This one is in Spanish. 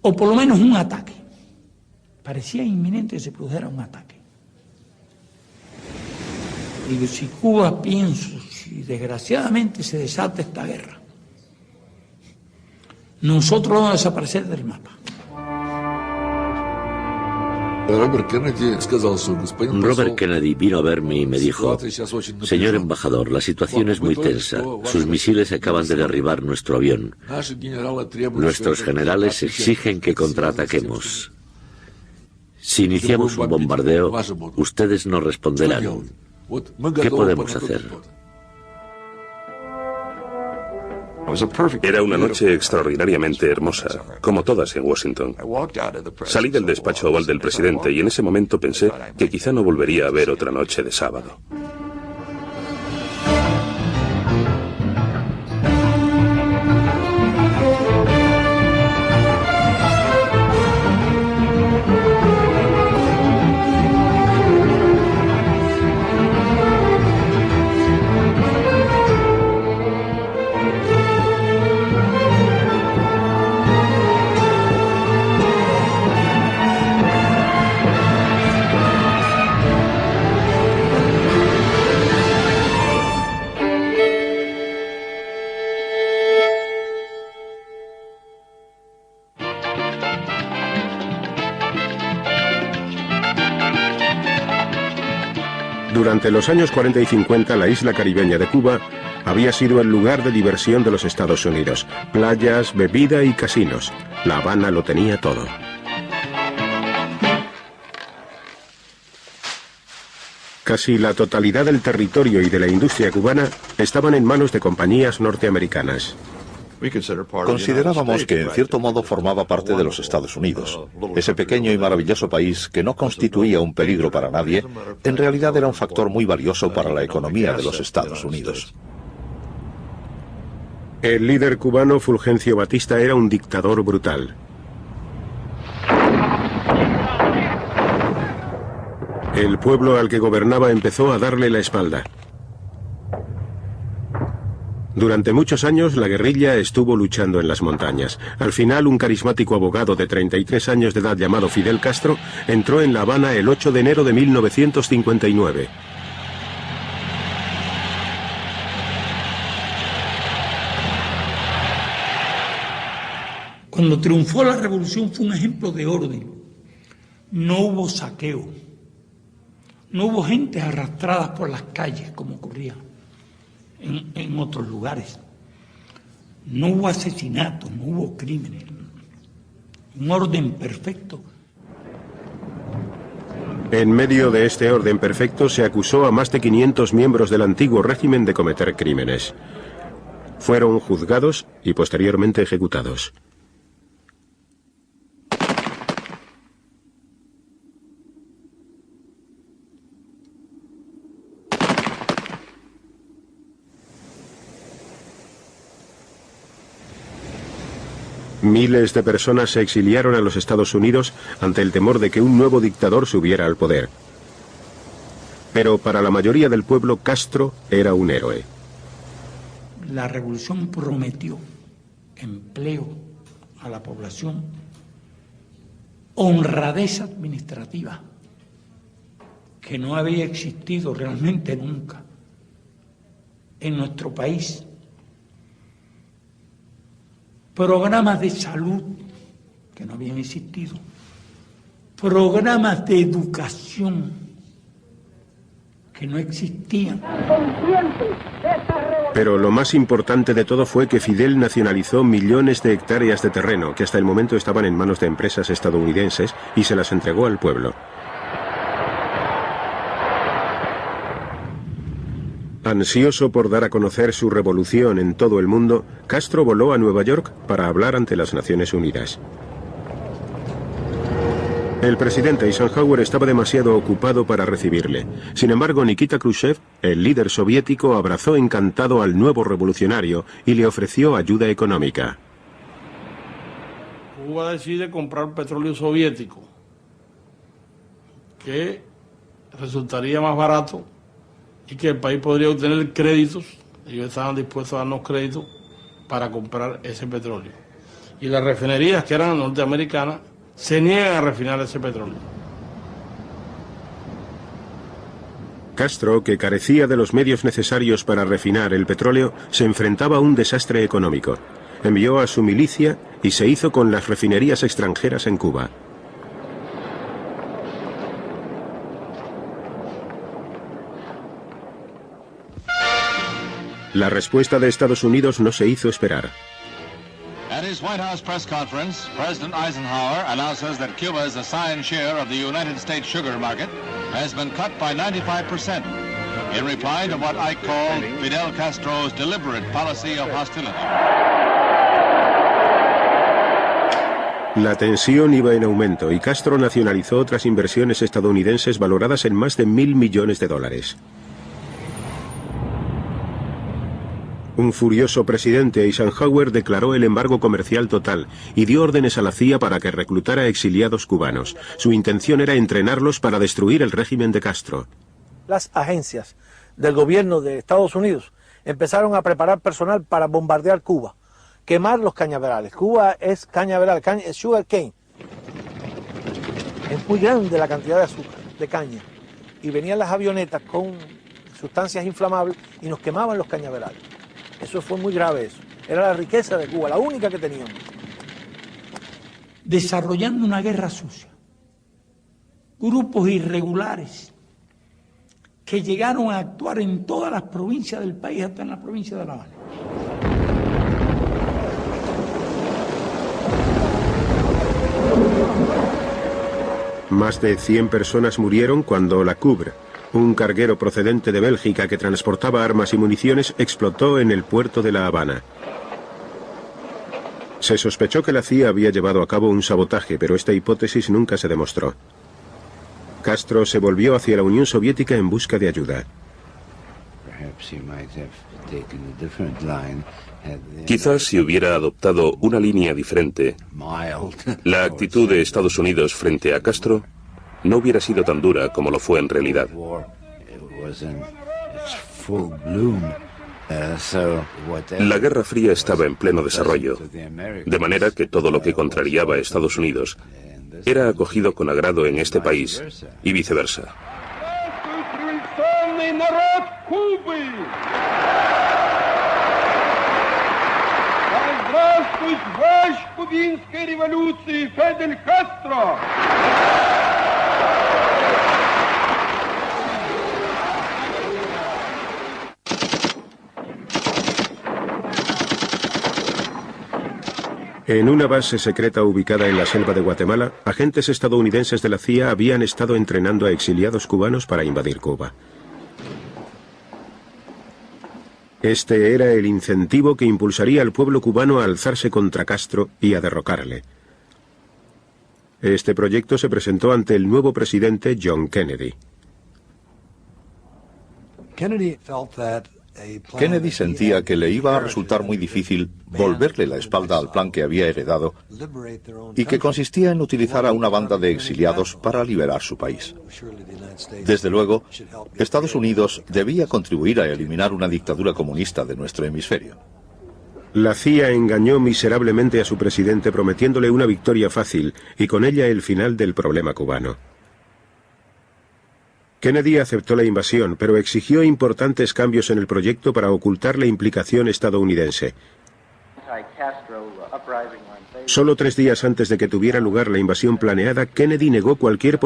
o por lo menos un ataque. Parecía inminente que se produjera un ataque. Digo, si Cuba, pienso, si desgraciadamente se desata esta guerra, nosotros vamos a desaparecer del mapa. Robert Kennedy vino a verme y me dijo: señor embajador, la situación es muy tensa. Sus misiles acaban de derribar nuestro avión. Nuestros generales exigen que contraataquemos. Si iniciamos un bombardeo, ustedes no responderán. ¿Qué podemos hacer? Era una noche extraordinariamente hermosa, como todas en Washington. Salí del despacho oval del presidente y en ese momento pensé que quizá no volvería a ver otra noche de sábado. Durante los años 40 y 50, la isla caribeña de Cuba había sido el lugar de diversión de los Estados Unidos. Playas, bebida y casinos. La Habana lo tenía todo. Casi la totalidad del territorio y de la industria cubana estaban en manos de compañías norteamericanas. Considerábamos que en cierto modo formaba parte de los Estados Unidos. Ese pequeño y maravilloso país, que no constituía un peligro para nadie, en realidad era un factor muy valioso para la economía de los Estados Unidos. El líder cubano Fulgencio Batista era un dictador brutal. El pueblo al que gobernaba empezó a darle la espalda. Durante muchos años la guerrilla estuvo luchando en las montañas. Al final, un carismático abogado de 33 años de edad llamado Fidel Castro entró en La Habana el 8 de enero de 1959. Cuando triunfó la revolución fue un ejemplo de orden. No hubo saqueo. No hubo gente arrastrada por las calles como ocurría en otros lugares. No hubo asesinatos, no hubo crímenes. Un orden perfecto. En medio de este orden perfecto se acusó a más de 500 miembros del antiguo régimen de cometer crímenes. Fueron juzgados y posteriormente ejecutados. Miles de personas se exiliaron a los Estados Unidos ante el temor de que un nuevo dictador subiera al poder. Pero para la mayoría del pueblo, Castro era un héroe. La revolución prometió empleo a la población, honradez administrativa, que no había existido realmente nunca en nuestro país. Programas de salud que no habían existido, programas de educación que no existían. Pero lo más importante de todo fue que Fidel nacionalizó millones de hectáreas de terreno que hasta el momento estaban en manos de empresas estadounidenses y se las entregó al pueblo. Ansioso por dar a conocer su revolución en todo el mundo, Castro voló a Nueva York para hablar ante las Naciones Unidas. El presidente Eisenhower estaba demasiado ocupado para recibirle. Sin embargo, Nikita Khrushchev, el líder soviético, abrazó encantado al nuevo revolucionario y le ofreció ayuda económica. Cuba decide comprar petróleo soviético, que resultaría más barato y que el país podría obtener créditos. Ellos estaban dispuestos a darnos créditos para comprar ese petróleo. y las refinerías que eran norteamericanas se niegan a refinar ese petróleo. Castro, que carecía de los medios necesarios para refinar el petróleo, se enfrentaba a un desastre económico. Envió a su milicia y se hizo con las refinerías extranjeras en Cuba. La respuesta de Estados Unidos no se hizo esperar. At his White House press conference, President Eisenhower announces that Cuba's assigned share of the United States sugar market has been cut by 95%, in reply to what I called Fidel Castro's deliberate policy of hostility. La tensión iba en aumento y Castro nacionalizó otras inversiones estadounidenses valoradas en más de $1.000 millones. Un furioso presidente, Eisenhower, declaró el embargo comercial total y dio órdenes a la CIA para que reclutara exiliados cubanos. Su intención era entrenarlos para destruir el régimen de Castro. Las agencias del gobierno de Estados Unidos empezaron a preparar personal para bombardear Cuba, quemar los cañaverales. Cuba es cañaveral, es sugar cane. Es muy grande la cantidad de azúcar, de caña. Y venían las avionetas con sustancias inflamables y nos quemaban los cañaverales. Eso fue muy grave eso. Era la riqueza de Cuba, la única que teníamos. Desarrollando una guerra sucia. Grupos irregulares que llegaron a actuar en todas las provincias del país, hasta en la provincia de La Habana. Más de 100 personas murieron cuando la Coubre, un carguero procedente de Bélgica que transportaba armas y municiones, explotó en el puerto de La Habana. Se sospechó que la CIA había llevado a cabo un sabotaje, pero esta hipótesis nunca se demostró. Castro se volvió hacia la Unión Soviética en busca de ayuda. Quizás si hubiera adoptado una línea diferente, la actitud de Estados Unidos frente a Castro no hubiera sido tan dura como lo fue en realidad. La Guerra Fría estaba en pleno desarrollo, de manera que todo lo que contrariaba a Estados Unidos era acogido con agrado en este país y viceversa. En una base secreta ubicada en la selva de Guatemala, agentes estadounidenses de la CIA habían estado entrenando a exiliados cubanos para invadir Cuba. Este era el incentivo que impulsaría al pueblo cubano a alzarse contra Castro y a derrocarle. Este proyecto se presentó ante el nuevo presidente John Kennedy. Kennedy sentía que le iba a resultar muy difícil volverle la espalda al plan que había heredado y que consistía en utilizar a una banda de exiliados para liberar su país. Desde luego, Estados Unidos debía contribuir a eliminar una dictadura comunista de nuestro hemisferio. La CIA engañó miserablemente a su presidente prometiéndole una victoria fácil y con ella el final del problema cubano. Kennedy aceptó la invasión, pero exigió importantes cambios en el proyecto para ocultar la implicación estadounidense. Solo 3 días antes de que tuviera lugar la invasión planeada, Kennedy negó cualquier